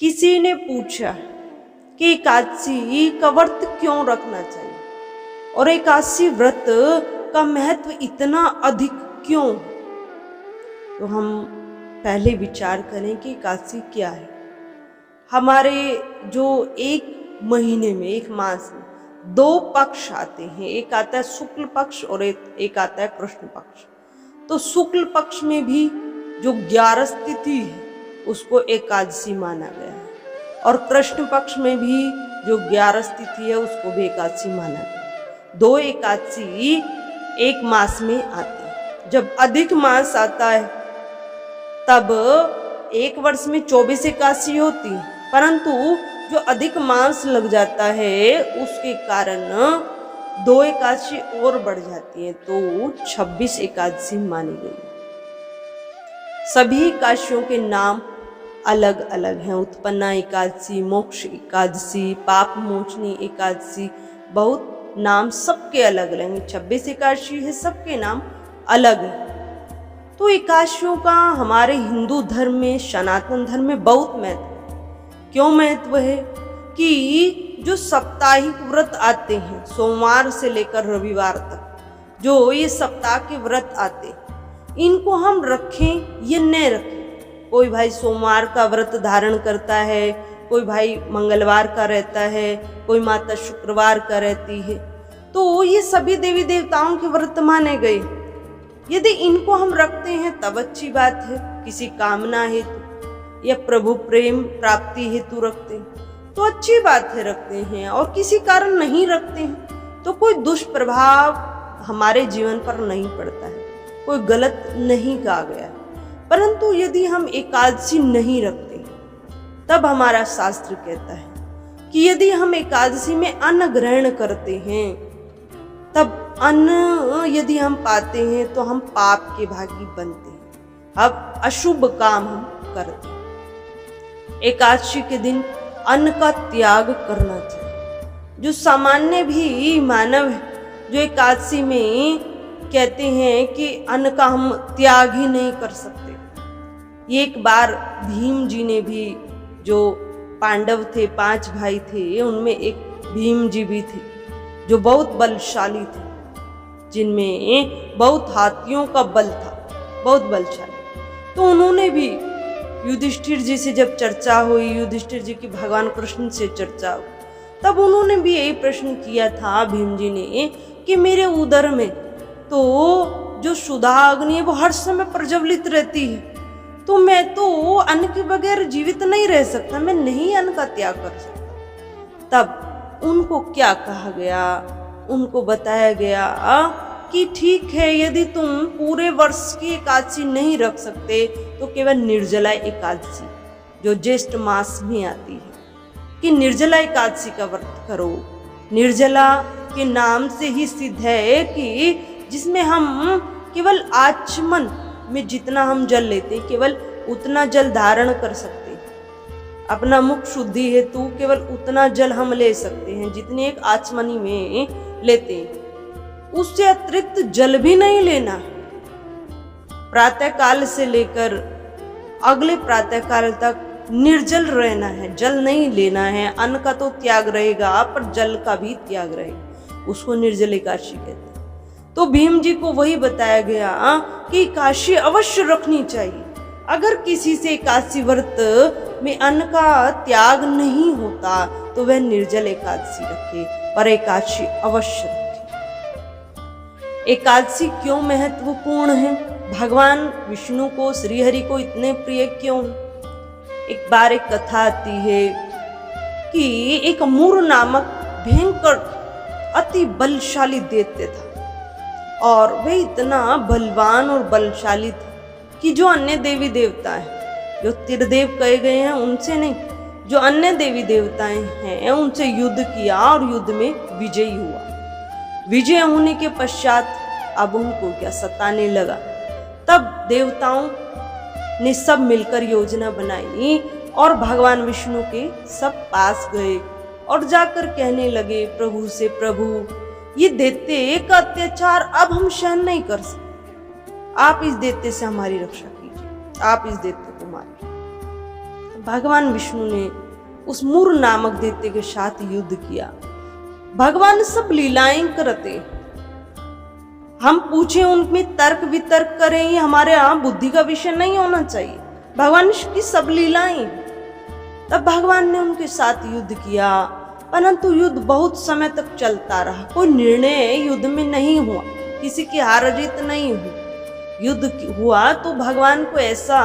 किसी ने पूछा कि एकादशी का व्रत क्यों रखना चाहिए और एकादशी व्रत का महत्व इतना अधिक क्यों। तो हम पहले विचार करें कि एकादशी क्या है। हमारे जो एक महीने में, एक मास में दो पक्ष आते हैं, एक आता है शुक्ल पक्ष और एक आता है कृष्ण पक्ष। तो शुक्ल पक्ष में भी जो 11 तिथि है उसको एकादशी माना गया है और कृष्ण पक्ष में भी जो 11 तिथि है उसको भी एकादशी माना गया है। दो एकादशी एक मास में आती है। जब अधिक मास आता है तब एक वर्ष में 24 एकादशी होती है, परंतु जो अधिक मास लग जाता है उसके कारण दो एकादशी और बढ़ जाती है, तो 26 एकादशी मानी गई। सभी एकादशियों के नाम अलग अलग हैं। उत्पन्ना एकादशी, मोक्ष एकादशी, पाप मोचनी एकादशी, बहुत नाम सबके अलग अलग हैं। 26 एकादशी है, सबके नाम अलग हैं। तो एकादशियों का हमारे हिंदू धर्म में, सनातन धर्म में बहुत महत्व है। क्यों महत्व है कि जो साप्ताहिक व्रत आते हैं, सोमवार से लेकर रविवार तक जो ये सप्ताह के व्रत आते, इनको हम रखें या न रखें। कोई भाई सोमवार का व्रत धारण करता है, कोई भाई मंगलवार का रहता है, कोई माता शुक्रवार का रहती है, तो ये सभी देवी देवताओं के व्रत माने गए। यदि इनको हम रखते हैं तब अच्छी बात है, किसी कामना हेतु या प्रभु प्रेम प्राप्ति हेतु रखते हैं तो अच्छी बात है, रखते हैं। और किसी कारण नहीं रखते हैं तो कोई दुष्प्रभाव हमारे जीवन पर नहीं पड़ता है, कोई गलत नहीं कहा गया। परंतु यदि हम एकादशी नहीं रखते तब हमारा शास्त्र कहता है कि यदि हम एकादशी में अन्न ग्रहण करते हैं, तब अन्न यदि हम पाते हैं तो हम पाप के भागी बनते हैं। अब अशुभ काम हम करते हैं। एकादशी के दिन अन्न का त्याग करना चाहिए। जो सामान्य भी मानव है, जो एकादशी में कहते हैं कि अन्न का हम त्याग ही नहीं कर सकते। ये एक बार भीम जी ने भी, जो पांडव थे, 5 भाई थे, उनमें एक भीम जी भी थे जो बहुत बलशाली थे, जिनमें बहुत हाथियों का बल था, बहुत बलशाली। तो उन्होंने भी युधिष्ठिर जी से जब चर्चा हुई, युधिष्ठिर जी की भगवान कृष्ण से चर्चा हुई, तब उन्होंने भी यही प्रश्न किया था भीम जी ने कि मेरे उदर में तो जो सुधा अग्नि है वो हर समय प्रज्वलित रहती है, तो मैं तो अन्न के बगैर जीवित नहीं रह सकता, मैं नहीं अन्न का त्याग कर सकता। तब उनको क्या कहा गया, उनको बताया गया कि ठीक है, यदि तुम पूरे वर्ष की एकादशी नहीं रख सकते तो केवल निर्जला एकादशी जो ज्येष्ठ मास में आती है, कि निर्जला एकादशी का व्रत करो। निर्जला के नाम से ही सिद्ध है कि जिसमें हम केवल आचमन में जितना हम जल लेते केवल उतना जल धारण कर सकते हैं। अपना मुख शुद्धि हेतु केवल उतना जल हम ले सकते हैं जितने एक आचमनी में लेते हैं, उससे अतिरिक्त जल भी नहीं लेना। प्रातः काल से लेकर अगले प्रातः काल तक निर्जल रहना है, जल नहीं लेना है। अन्न का तो त्याग रहेगा पर जल का भी त्याग रहेगा, उसको निर्जल एकादशी कहते हैं। तो भीम जी को वही बताया गया कि एकादशी अवश्य रखनी चाहिए। अगर किसी से एकादशी व्रत में अन्न का त्याग नहीं होता तो वह निर्जल एकादशी रखे, पर एकादशी अवश्य रखे। एकादशी क्यों महत्वपूर्ण है, भगवान विष्णु को, श्री हरि को इतने प्रिय क्यों? एक बार एक कथा आती है कि एक अमूर नामक भयंकर अति बलशाली दैत्य था और वह इतना बलवान और बलशाली था कि जो अन्य देवी देवता हैं, जो त्रिदेव कहे गए हैं उनसे नहीं, जो अन्य देवी देवताएं हैं उनसे युद्ध किया और युद्ध में विजयी हुआ। विजय होने के पश्चात अब उनको क्या सताने लगा। तब देवताओं ने सब मिलकर योजना बनाई और भगवान विष्णु के सब पास गए और जाकर कहने लगे प्रभु से, प्रभु ये दैत्य का अत्याचार अब हम सहन नहीं कर सकते, आप इस दैत्य से हमारी रक्षा कीजिए, आप इस दैत्य को मारिए। भगवान विष्णु ने उस मूर नामक दैत्य के साथ युद्ध किया। भगवान सब लीलाएं करते, हम पूछे उनमें तर्क वितर्क करें, ये हमारे यहाँ बुद्धि का विषय नहीं होना चाहिए। भगवान की सब लीलाएं। तब भगवान ने उनके साथ युद्ध किया, परंतु युद्ध बहुत समय तक चलता रहा। कोई निर्णय युद्ध में नहीं हुआ, किसी की हार जीत नहीं हुई। युद्ध हुआ तो भगवान को ऐसा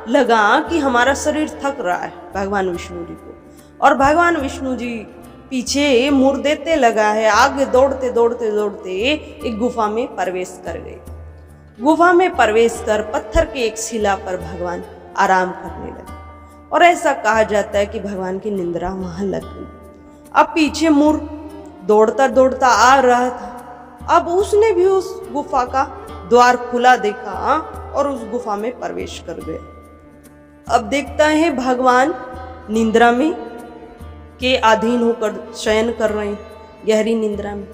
लगा कि हमारा शरीर थक रहा है, भगवान विष्णु जी को, और भगवान विष्णु जी पीछे मुड़ देते लगा है। आगे दौड़ते दौड़ते दौड़ते एक गुफा में प्रवेश कर गए। गुफा में प्रवेश कर पत्थर के एक शिला पर भगवान आराम करने लगे, और ऐसा कहा जाता है कि भगवान की निंद्रा वहां लग गई। अब पीछे मुड़ दौड़ता दौड़ता आ रहा था। अब उसने भी उस गुफा का द्वार खुला देखा और उस गुफा में प्रवेश कर गए। अब देखता है भगवान निंद्रा में के अधीन होकर शयन कर रहे हैं, गहरी निंद्रा में।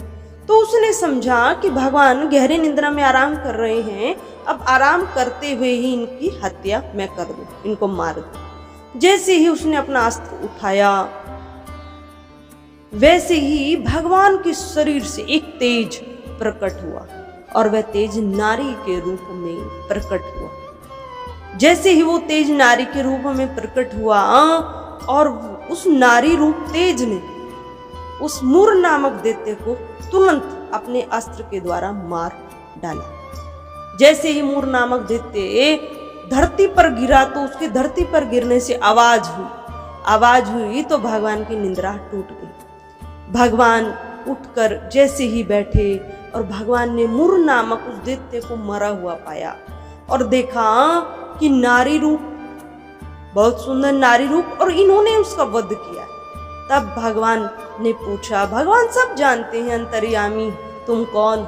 तो उसने समझा कि भगवान गहरी निंद्रा में आराम कर रहे हैं, अब आराम करते हुए ही इनकी हत्या मैं कर दूं, इनको मार दूं। जैसे ही उसने अपना अस्त्र उठाया, वैसे ही भगवान के शरीर से एक तेज प्रकट हुआ, और वह तेज नारी के रूप में प्रकट हुआ। जैसे ही वो तेज नारी के रूप में प्रकट हुआ, और उस नारी रूप तेज ने उस मूर नामक दैत्य को तुरंत अपने अस्त्र के द्वारा मार डाला। जैसे ही मूर नामक दैत्य धरती पर गिरा, तो उसके धरती पर गिरने से आवाज हुई तो भगवान की निंद्रा टूट गई। भगवान उठकर जैसे ही बैठे, और भगवान ने मूर नामक उस दैत्य को मरा हुआ पाया, और देखा कि नारी रूप, बहुत सुंदर नारी रूप, और इन्होंने उसका वध किया। तब भगवान ने पूछा, भगवान सब जानते हैं अंतर्यामी तुम कौन?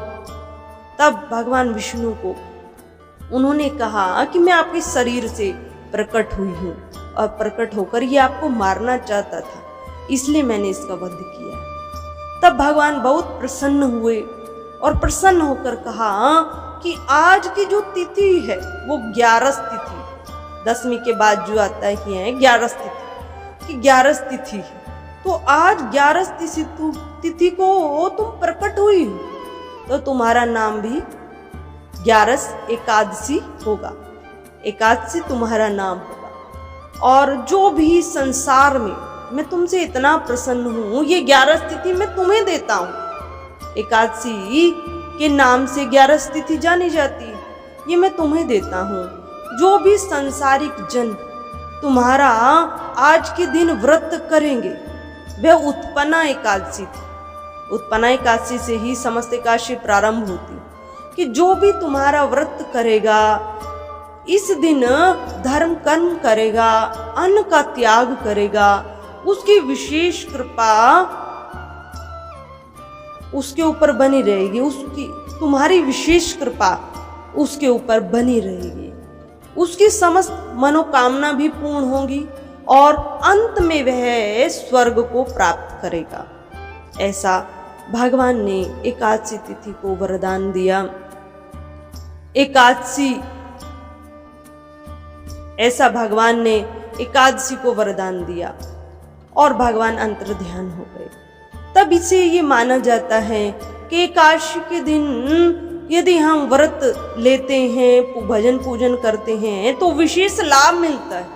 तब भगवान विष्णु को उन्होंने कहा कि मैं आपके शरीर से प्रकट हुई हूँ, और प्रकट होकर ये आपको मारना चाहता था, इसलिए मैंने इसका वध किया। तब भगवान बहुत प्रसन्न हुए, और प्रसन्न होकर कहा कि आज की जो तिथि है वो 11 तिथि, 10वीं के बाद जो आता है 11 तिथि कि 11 तिथि है। तो आज 11 तिथि को तुम प्रकट हुई हो, तो तुम्हारा नाम भी 11 एकादशी होगा। एकादशी तुम्हारा नाम होगा। और जो भी संसार में मैं तुमसे इतना प्रसन्न हूं, ये 11 तिथि मैं तुम्हें देता हूं। एकादशी के नाम से 11 तिथि जानी जाती है, ये मैं तुम्हें देता हूं। जो भी संसारिक जन तुम्हारा आज के दिन व्रत करेंगे, वह उत्पन्ना एकादशी थी। उत्पन्ना एकादशी से ही समस्त एकादशी प्रारंभ होती, कि जो भी तुम्हारा व्रत करेगा, इस दिन धर्म कर्म करेगा, अन्न का त्याग करेगा, उसकी विशेष कृपा उसके ऊपर बनी रहेगी। उसकी तुम्हारी विशेष कृपा उसके ऊपर बनी रहेगी। उसकी समस्त मनोकामना भी पूर्ण होगी, और अंत में वह स्वर्ग को प्राप्त करेगा। ऐसा भगवान ने एकादशी तिथि को वरदान दिया। ऐसा भगवान ने एकादशी को वरदान दिया, और भगवान अंतर ध्यान हो गए। तब इसे ये माना जाता है कि एकादशी के दिन यदि हम व्रत लेते हैं, भजन पूजन करते हैं, तो विशेष लाभ मिलता है,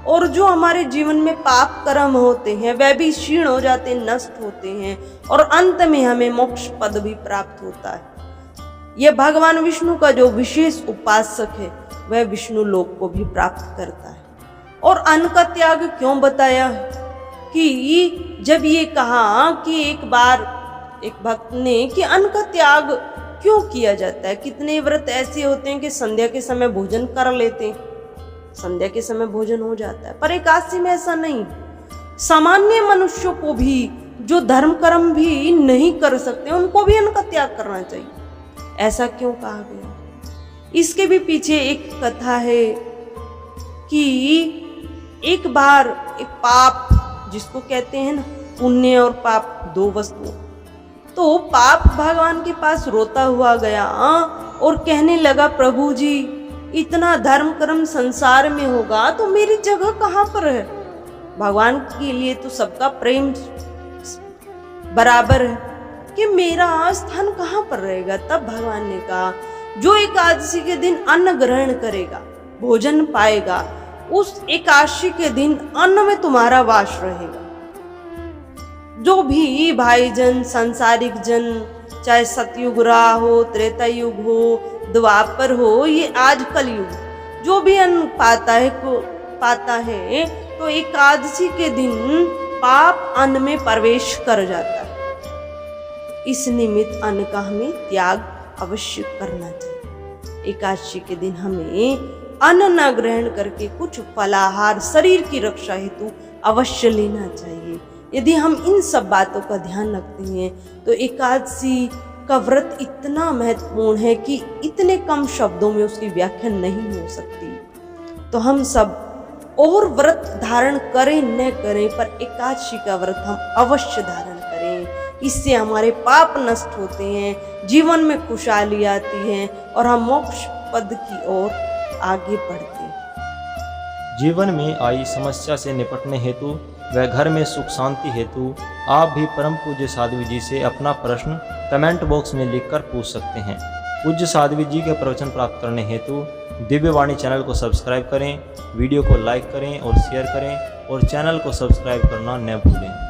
और जो हमारे जीवन में पाप कर्म होते हैं वह भी क्षीण हो जाते हैं, नष्ट होते हैं, और अंत में हमें मोक्ष पद भी प्राप्त होता है। यह भगवान विष्णु का जो विशेष उपासक है, वह विष्णु लोक को भी प्राप्त करता है। और अन्न का त्याग क्यों बताया? कि जब ये कहा कि एक बार एक भक्त ने कि अन्न का त्याग क्यों किया जाता है, कितने व्रत ऐसे होते हैं कि संध्या के समय भोजन कर लेते हैं, संध्या के समय भोजन हो जाता है, पर एकादशी में ऐसा नहीं। सामान्य मनुष्यों को भी जो धर्म कर्म भी नहीं कर सकते, उनको भी अन्न का त्याग करना चाहिए। ऐसा क्यों कहा गया? इसके भी पीछे एक कथा है कि एक बार एक पाप, जिसको कहते हैं ना पुण्य और पाप, दो वस्तु, तो पाप भगवान के पास रोता हुआ गया और कहने लगा, प्रभु जी इतना धर्म कर्म संसार में होगा तो मेरी जगह कहाँ पर है? भगवान के लिए तो सबका प्रेम बराबर है कि मेरा स्थान कहाँ पर रहेगा। तब भगवान ने कहा जो एकादशी के दिन अन्न ग्रहण करेगा, भोजन पाएगा, उस एकादशी के दिन अन्न में तुम्हारा वास रहेगा। जो भी भाईजन, सांसारिक जन, चाहे सतयुग रहा हो, त्रेता युग हो, द्वापर हो, ये आज कलयुग, जो भी अन्न पाता है तो एकादशी के दिन पाप अन्न में प्रवेश कर जाता है। इस निमित्त अन्न का हमें त्याग अवश्य करना चाहिए। एकादशी के दिन हमें अन्न न ग्रहण करके कुछ फलाहार शरीर की रक्षा हेतु अवश्य लेना चाहिए। यदि हम इन सब बातों का ध्यान रखते हैं तो एकादशी का व्रत इतना महत्वपूर्ण है कि इतने कम शब्दों में उसकी व्याख्या नहीं हो सकती। तो हम सब और व्रत धारण करें न करें, पर एकादशी का व्रत हम अवश्य धारण करें। इससे हमारे पाप नष्ट होते हैं, जीवन में खुशहाली आती है और हम मोक्ष पद की ओर आगे बढ़ते हैं। जीवन में आई समस्या से निपटने हेतु व घर में सुख शांति हेतु आप भी परम पूज्य साध्वी जी से अपना प्रश्न कमेंट बॉक्स में लिखकर पूछ सकते हैं। पूज्य साध्वी जी के प्रवचन प्राप्त करने हेतु दिव्यवाणी चैनल को सब्सक्राइब करें, वीडियो को लाइक करें और शेयर करें और चैनल को सब्सक्राइब करना न भूलें।